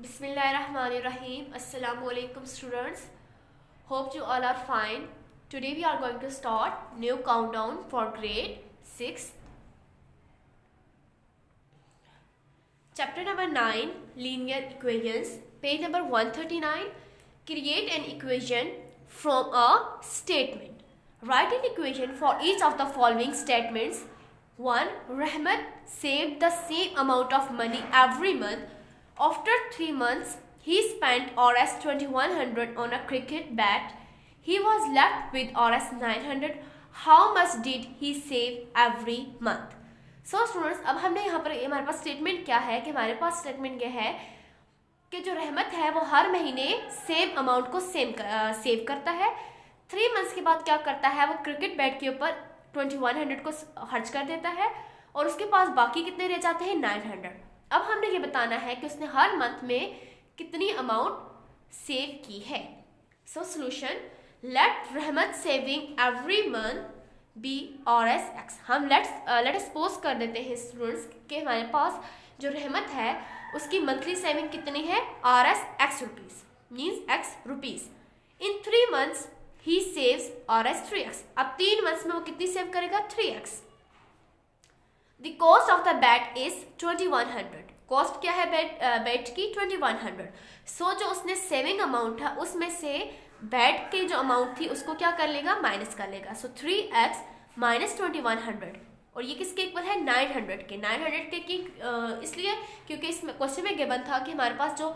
Bismillahirrahmanirrahim. Assalamu alaikum students. Hope you all are fine. Today we are going to start new countdown for grade 6. Chapter number 9, linear equations. Page number 139. Create an equation from a statement. Write an equation for each of the following statements. 1. Rahmat saved the same amount of money every month. After 3 months, he spent Rs 2100 on a cricket bat. He was left with Rs 900. How much did he save every month? So students, अब हमने यहाँ पर हमारे पास statement क्या है कि हमारे पास statement क्या है कि जो रहमत है वो हर महीने सेम अमाउंट को सेव करता है. 3 मंथ्स के बाद क्या करता है, वो क्रिकेट बैट के ऊपर 2100 को खर्च कर देता है और उसके पास बाकी कितने रह जाते हैं, 900. अब हमने ये बताना है कि उसने हर मंथ में कितनी अमाउंट सेव की है. So solution, let Rahmat saving every month be Rs x. हम लेट सपोज कर देते हैं स्टूडेंट्स कि हमारे पास जो रहमत है उसकी मंथली सेविंग कितनी है, Rs x rupees, means x rupees. इन 3 मंथ्स ही सेव्स Rs 3x. अब 3 मंथ्स में वो कितनी सेव करेगा, 3x. The cost of the bet is 2100. Cost क्या है बेट की, 2100. सो जो उसने सेविंग अमाउंट था उसमें से बेट की जो अमाउंट थी उसको क्या कर लेगा, माइनस कर लेगा. सो 3x माइनस 2100. और ये किसके इक्वल है, 900 के. 900 के की इसलिए क्योंकि इस क्वेश्चन में गिवन था कि हमारे पास जो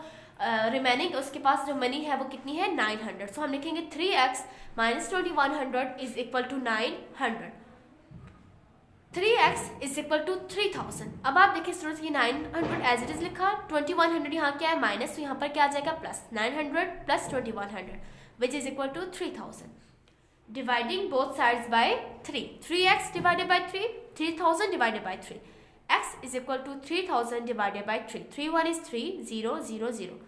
रिमेनिंग उसके पास जो मनी है वो कितनी है, 900. सो हम लिखेंगे 3x minus 2100 is equal to 900. 3x is equal to 3000. अब आप देखिए स्टूडेंट्स, ये 900 एज इट इज लिखा, 2100 यहाँ क्या है माइनस, तो यहाँ पर क्या आ जाएगा plus. 900 plus 2100 which is equal to 3000. Dividing both sides by 3. 3x divided by 3, 3000 divided by 3. x is equal to 3000 divided by 3. 3 1 is 3, 0 0 0.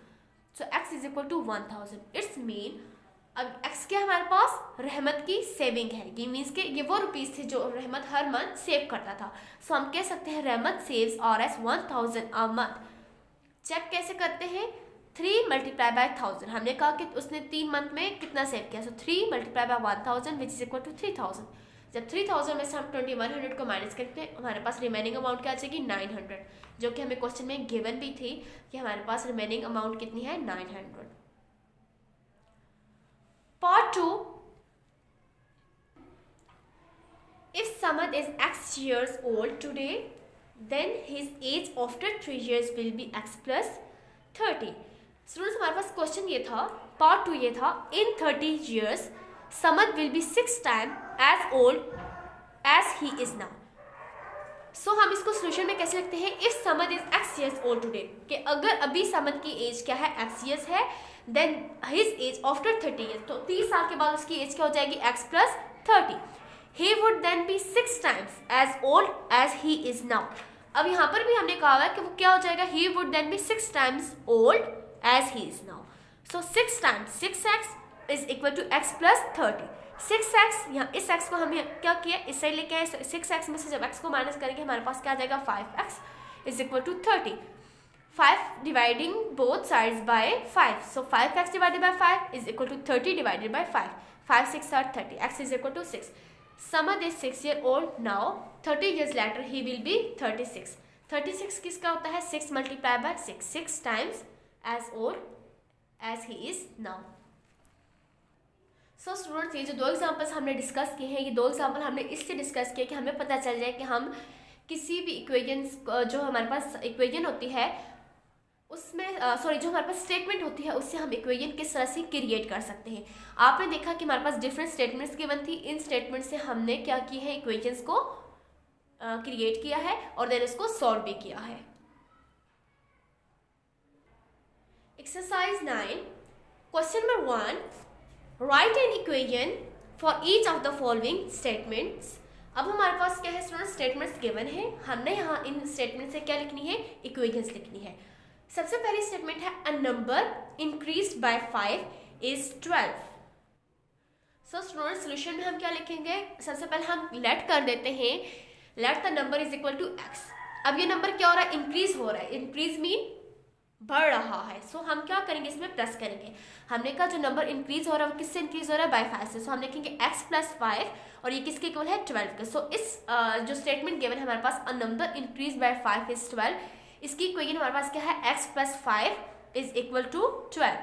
So x is equal to 1000. It's mean अब x क्या हमारे पास, रहमत की सेविंग है. ये means के ये वो रुपीज़ थे जो रहमत हर मंथ सेव करता था. सो हम कह सकते हैं Rahmat saves Rs 1000 a month. Check कैसे करते हैं, 3 मल्टीप्लाई बाय 1000. हमने कहा कि उसने 3 मंथ में कितना सेव किया. So 3 multiply by 1000 which is equal to 3000. जब 3000 में से हम 2100 को माइनस करते हैं हमारे पास रिमेनिंग अमाउंट क्या आ जाएगी, 900, जो कि हमें क्वेश्चन में गिवन भी थी कि हमारे पास रिमेनिंग अमाउंट कितनी है, 900. Part 2. If Samad is x years old today, then his age after 3 years will be x plus 30. Students, हमारे पास क्वेश्चन ये था, पार्ट 2 ये था, इन 30 years Samad will be 6 times as old as he is now. सो हम इसको solution में कैसे लिखते हैं, if Samad is x years old today, कि अगर अभी समद की एज क्या है, x years है, then his age after 30 years, तो 30 साल के बाद उसकी एज क्या हो जाएगी, x plus 30. He would then be 6 times as old as he is now. अब यहाँ पर भी हमने कहा है कि वो क्या हो जाएगा, he would then be 6 times old as he is now. So 6 times 6x is equal to x plus 30. 6x, यहाँ इस x को हमने क्या किया, इस साइड लेके आए. 6x में से जब x को माइनस करेंगे हमारे पास क्या आ जाएगा, 5x is equal to 30. 5 dividing both sides by 5. So 5x divided by 5 is equal to 30 divided by 5. 5 6 are 30. x is equal to 6. Samad is 6 year old now. 30 years later he will be 36. 36 किसका होता है, 6 multiply by 6. 6 times as old as he is now. So students, ये जो 2 examples हमने discuss किए हैं, ये 2 example हमने इससे डिस्कस किए कि हमें पता चल जाए कि हम किसी भी इक्वेजन्स, जो हमारे पास इक्वेजन होती है उसमें जो हमारे पास स्टेटमेंट होती है उससे हम इक्वेजन किस तरह से क्रिएट कर सकते हैं. आपने देखा कि हमारे पास डिफरेंट स्टेटमेंट्स गिवन थी. इन स्टेटमेंट से हमने क्या की है, इक्वेजन्स को क्रिएट किया है और देन इसको सॉल्व भी किया है. Exercise 9, question number 1. Right an equation for each of the following statements. अब हमारे पास क्या है स्टूडेंट, स्टेटमेंट्स गिवन है, हमने यहाँ इन स्टेटमेंट से क्या लिखनी है, इक्वेजन्स लिखनी है. सबसे पहली स्टेटमेंट है, a number increased by 5 is 12. So student, solution में हम क्या लिखेंगे, सबसे पहले हम लेट कर देते हैं, let the number is equal to x. अब ये नंबर क्या हो रहा है, इंक्रीज हो रहा है. इंक्रीज मीन बढ़ रहा है। सो हम क्या करेंगे, इसमें प्लस करेंगे। हमने कहा जो नंबर इंक्रीज हो रहा है वो किससे इंक्रीज हो रहा है, बाय 5 से। सो हम लिखेंगे x प्लस 5 और ये किसके इक्वल है, 12 के। सो इस जो स्टेटमेंट गिवन है हमारे पास, a number increase by 5 is 12, इसकी इक्वेशन हमारे पास क्या है, x plus 5 is equal to 12।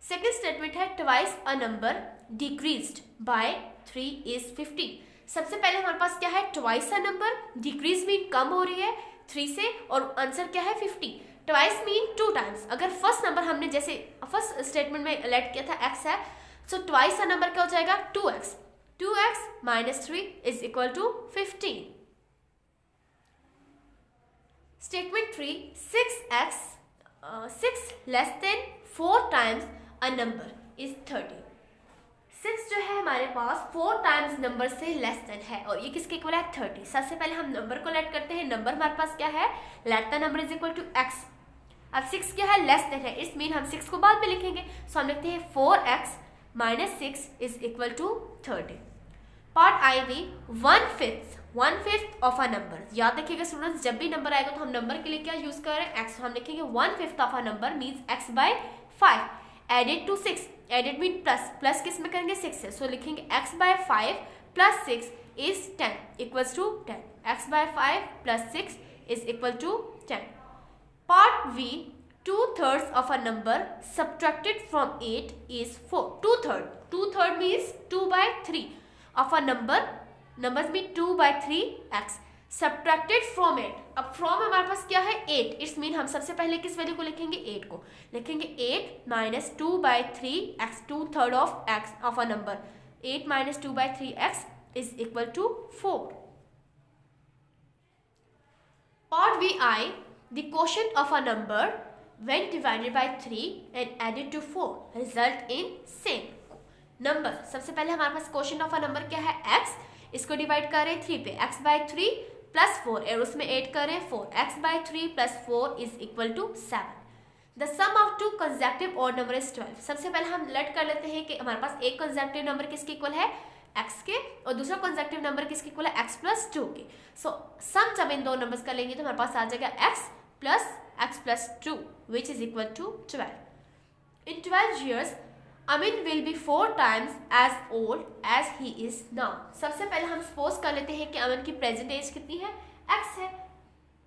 Second statement है twice a number decreased by 3 is 15। सबसे पहले हमारे पास क्या है, twice a number, decrease mean कम हो रही है 3 से, और आंसर क्या है 50। Twice mean 2 times. अगर फर्स्ट नंबर हमने जैसे फर्स्ट स्टेटमेंट में लेट किया था x है, सो ट्वाइस अ नंबर क्या हो जाएगा, 2x। 2x minus 3 is equal to 15। Statement 3, 6 less than 4 times a number is 30। 6 जो है हमारे पास 4 टाइम्स नंबर से लेस देन है, और ये किसके इक्वल है, 30। सबसे पहले हम नंबर को लेट करते हैं। नंबर हमारे पास क्या है, let the number is equal to x। अब 6 क्या है, लेस देन है, इस मीन हम 6 को बाद में लिखेंगे। सो हम लिखते हैं 4x minus 6 is equal to 30। Part I भी, 1/5 ऑफ अ नंबर। याद रखिएगा स्टूडेंट्स, जब भी नंबर आएगा तो हम नंबर के लिए क्या यूज कर रहे हैं, x। हम लिखेंगे 1/5 of a number means x by 5 added to 6। Added mean plus, plus किस में करेंगे, 6 से। सो लिखेंगे x by 5 plus 6 is 10 equals to 10। x by 5 plus 6 is equal to 10। Part V, 2/3 of a number subtracted from 8 is 4. 2/3. 2/3 means 2 by 3 of a number. Numbers mean 2 by 3x. Subtracted from 8. अब from हमारे पास क्या है, 8. It's mean हम सबसे पहले किस value को लिखेंगे, 8 को। लिखेंगे 8 minus 2 by 3x, 2/3 of x of a number. 8 minus 2 by 3x is equal to 4. Part VI, the quotient of a number when divided by 3 and added to 4 result in same number। सबसे पहले हमारे पास quotient of a number क्या है, x। इसको divide कर रहे हैं 3 पे, x बाय 3 प्लस 4 और उसमें ऐड कर रहे हैं 4। x by 3 plus 4 is equal to 7। The sum of 2 consecutive odd number is 12। सबसे पहले हम लेट कर लेते हैं कि हमारे पास एक कंसेक्टिव नंबर किसके इक्वल है, x के, और दूसरा कंसेक्टिव नंबर किसके इक्वल है, x प्लस 2 के। सो सम जब इन दो नंबर्स का लेंगे तो हमारे पास आ जाएगा x plus 2 which is equal to 12. In 12 years, Amin will be 4 times as old as he is now. सबसे पहले हम सपोज कर लेते हैं कि अमन की प्रेजेंट एज कितनी है, x है,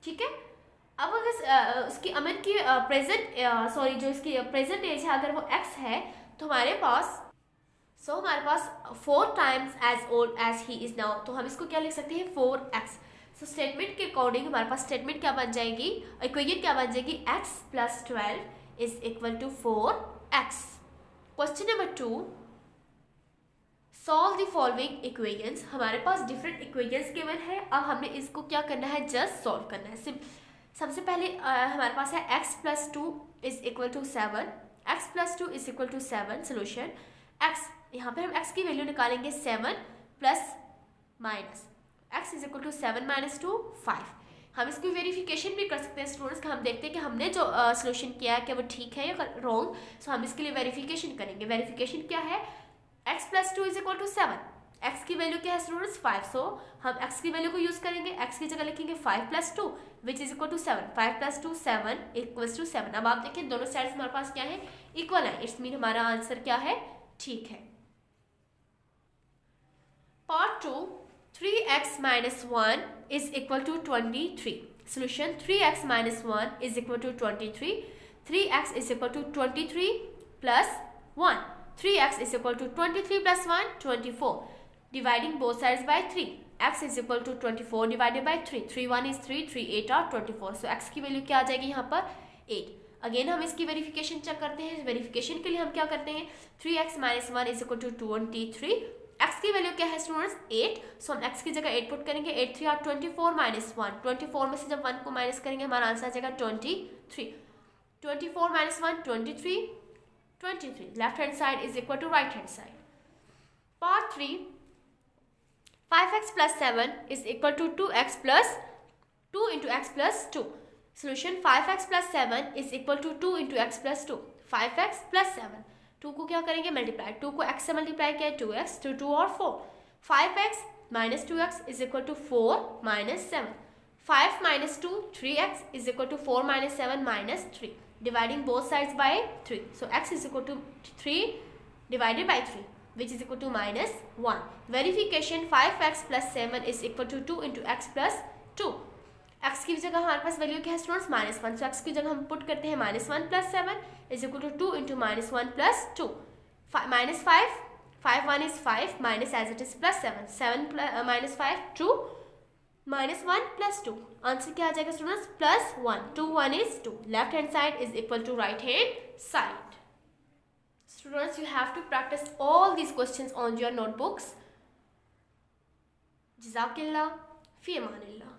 ठीक है। अब अगर उसकी अमन की जो इसकी प्रेजेंट एज है अगर वो x है, तो हमारे पास 4 times as old as he is now, तो हम इसको क्या लिख सकते हैं, 4x। सो स्टेटमेंट के अकॉर्डिंग हमारे पास स्टेटमेंट क्या बन जाएगी, इक्वेशन क्या बन जाएगी, x plus 12 is equal to 4x। Question number 2, solve the following equations. हमारे पास डिफरेंट इक्वेशंस गिवन है, अब हमने इसको क्या करना है, जस्ट सॉल्व करना है। सबसे पहले हमारे पास है x plus 2 is equal to 7। x plus 2 is equal to 7। Solution x, यहाँ पे हम x की वैल्यू निकालेंगे 7 plus minus x is equal to 7 minus 2 5। हम इसकी वेरिफिकेशन भी कर सकते हैं स्टूडेंट्स, हम देखते हैं कि हमने जो सोल्यूशन किया है क्या वो ठीक है या रॉन्ग। सो हम इसके लिए वेरिफिकेशन करेंगे। वेरिफिकेशन क्या है, x plus 2 is equal to 7। x की वैल्यू क्या है स्टूडेंट्स, 5। सो हम x की वैल्यू को यूज करेंगे, x की जगह लिखेंगे 5 plus 2 which is equal to 7। 5 plus 2 7 equals to 7। अब आप देखिए दोनों साइड्स हमारे पास क्या है, इक्वल है, इट्स मीन हमारा आंसर क्या है, ठीक है। Part 2, 3x minus 1 is equal to 23. Solution, 3x minus 1 is equal to 23. 3x is equal to 23 plus 1. 3x is equal to 23 plus 1, 24. Dividing both sides by 3. x is equal to 24 divided by 3. 3 1 is 3, 3 8 are 24. So x की value क्या आ जाएगी यहाँ पर, 8। Again हम इसकी verification check करते हैं। Verification के लिए हम क्या करते हैं, 3x minus 1 is equal to 23. x की वैल्यू क्या है स्टूडेंट्स, 8। सो हम x की जगह 8 पुट करेंगे। 8 3 और 24 माइनस 1। 24 में से जब 1 को माइनस करेंगे हमारा आंसर आ जाएगा 23। 24 minus 1 23। 23 left hand side is equal to right hand side. Part 3, 5x plus 7 is equal to 2x plus 2 into x plus 2. Solution, 5x plus 7 is equal to 2 into x plus 2. 5x plus 7, 2 को क्या करेंगे, multiply. 2 को x से multiply किया है 2x, तो 2 और 4। 5x minus 2x is equal to 4 minus 7. 5 minus 2 3x is equal to 4 minus 7 minus 3. dividing both sides by 3. So x is equal to 3 divided by 3, which is equal to minus 1. Verification 5x plus 7 is equal to 2 into x plus 2. x की जगह हमारे पास value क्या है students -1. सो x की जगह हम put करते हैं -1 plus 7 is equal to 2 into -1 plus 2. -5 1 is 5 minus as it is plus 7 plus -5 2 -1 plus 2. Answer क्या आ जाएगा students +1. 2 1 is 2. Left hand side is equal to right hand side. Students, you have to practice all these questions on your notebooks. Jazakillah, fi amanillah.